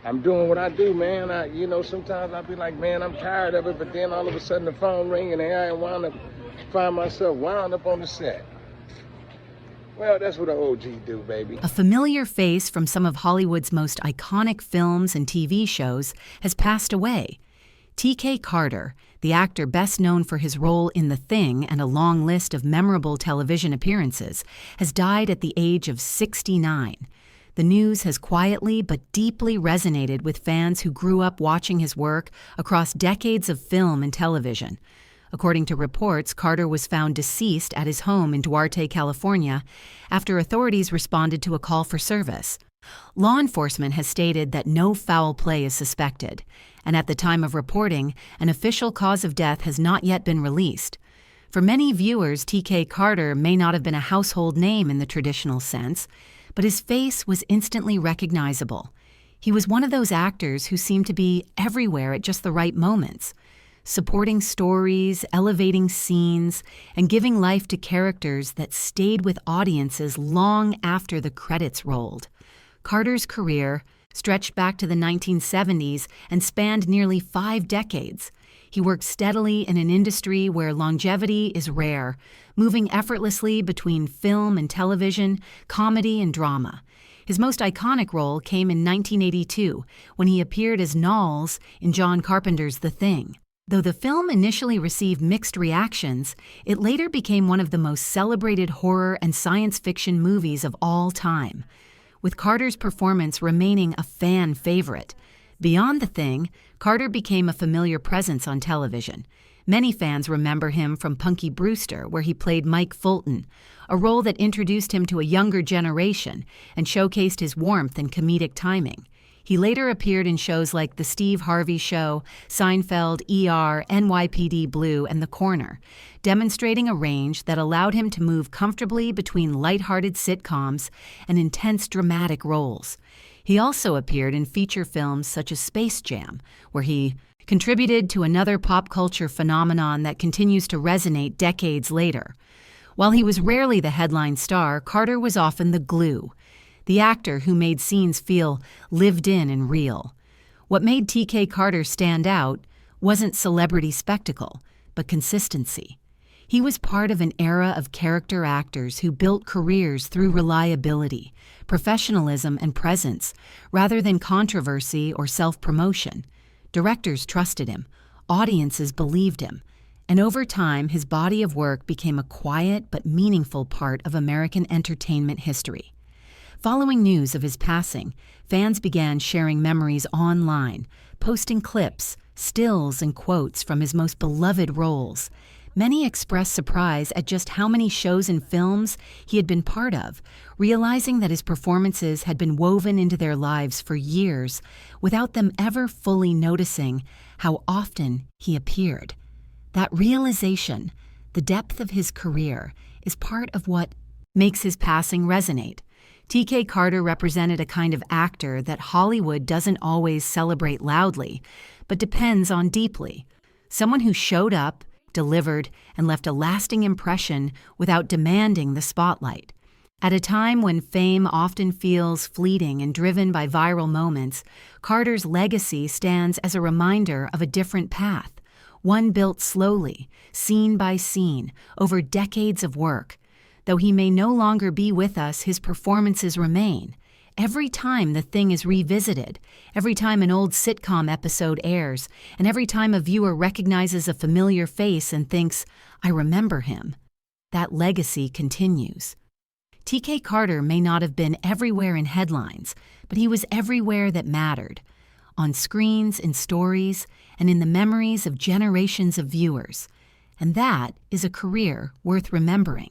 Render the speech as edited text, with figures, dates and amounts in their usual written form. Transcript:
I'm doing what I do, man. Sometimes I'll be like, man, I'm tired of it, but then all of a sudden the phone ring and I find myself wound up on the set. Well, that's what an OG do, baby. A familiar face from some of Hollywood's most iconic films and TV shows has passed away. T.K. Carter, the actor best known for his role in The Thing and a long list of memorable television appearances, has died at the age of 69. The news has quietly but deeply resonated with fans who grew up watching his work across decades of film and television. According to reports, Carter was found deceased at his home in Duarte, California, after authorities responded to a call for service. Law enforcement has stated that no foul play is suspected, and at the time of reporting, an official cause of death has not yet been released. For many viewers, T.K. Carter may not have been a household name in the traditional sense, but his face was instantly recognizable. He was one of those actors who seemed to be everywhere at just the right moments, supporting stories, elevating scenes, and giving life to characters that stayed with audiences long after the credits rolled. Carter's career stretched back to the 1970s and spanned nearly 5 decades. He worked steadily in an industry where longevity is rare, moving effortlessly between film and television, comedy and drama. His most iconic role came in 1982 when he appeared as Knowles in John Carpenter's The Thing. Though the film initially received mixed reactions, it later became one of the most celebrated horror and science fiction movies of all time, with Carter's performance remaining a fan favorite. Beyond The Thing, Carter became a familiar presence on television. Many fans remember him from Punky Brewster, where he played Mike Fulton, a role that introduced him to a younger generation and showcased his warmth and comedic timing. He later appeared in shows like The Steve Harvey Show, Seinfeld, ER, NYPD Blue, and The Corner, demonstrating a range that allowed him to move comfortably between lighthearted sitcoms and intense dramatic roles. He also appeared in feature films such as Space Jam, where he contributed to another pop culture phenomenon that continues to resonate decades later. While he was rarely the headline star, Carter was often the glue, the actor who made scenes feel lived in and real. What made T.K. Carter stand out wasn't celebrity spectacle, but consistency. He was part of an era of character actors who built careers through reliability, professionalism, and presence, rather than controversy or self-promotion. Directors trusted him, audiences believed him, and over time his body of work became a quiet but meaningful part of American entertainment history. Following news of his passing, fans began sharing memories online, posting clips, stills, and quotes from his most beloved roles. Many expressed surprise at just how many shows and films he had been part of, realizing that his performances had been woven into their lives for years without them ever fully noticing how often he appeared. That realization, the depth of his career, is part of what makes his passing resonate. T.K. Carter represented a kind of actor that Hollywood doesn't always celebrate loudly, but depends on deeply. Someone who showed up, delivered, and left a lasting impression without demanding the spotlight. At a time when fame often feels fleeting and driven by viral moments, Carter's legacy stands as a reminder of a different path, one built slowly, scene by scene, over decades of work. Though he may no longer be with us, his performances remain. Every time The Thing is revisited, every time an old sitcom episode airs, and every time a viewer recognizes a familiar face and thinks, "I remember him," that legacy continues. T.K. Carter may not have been everywhere in headlines, but he was everywhere that mattered, on screens, in stories, and in the memories of generations of viewers. And that is a career worth remembering.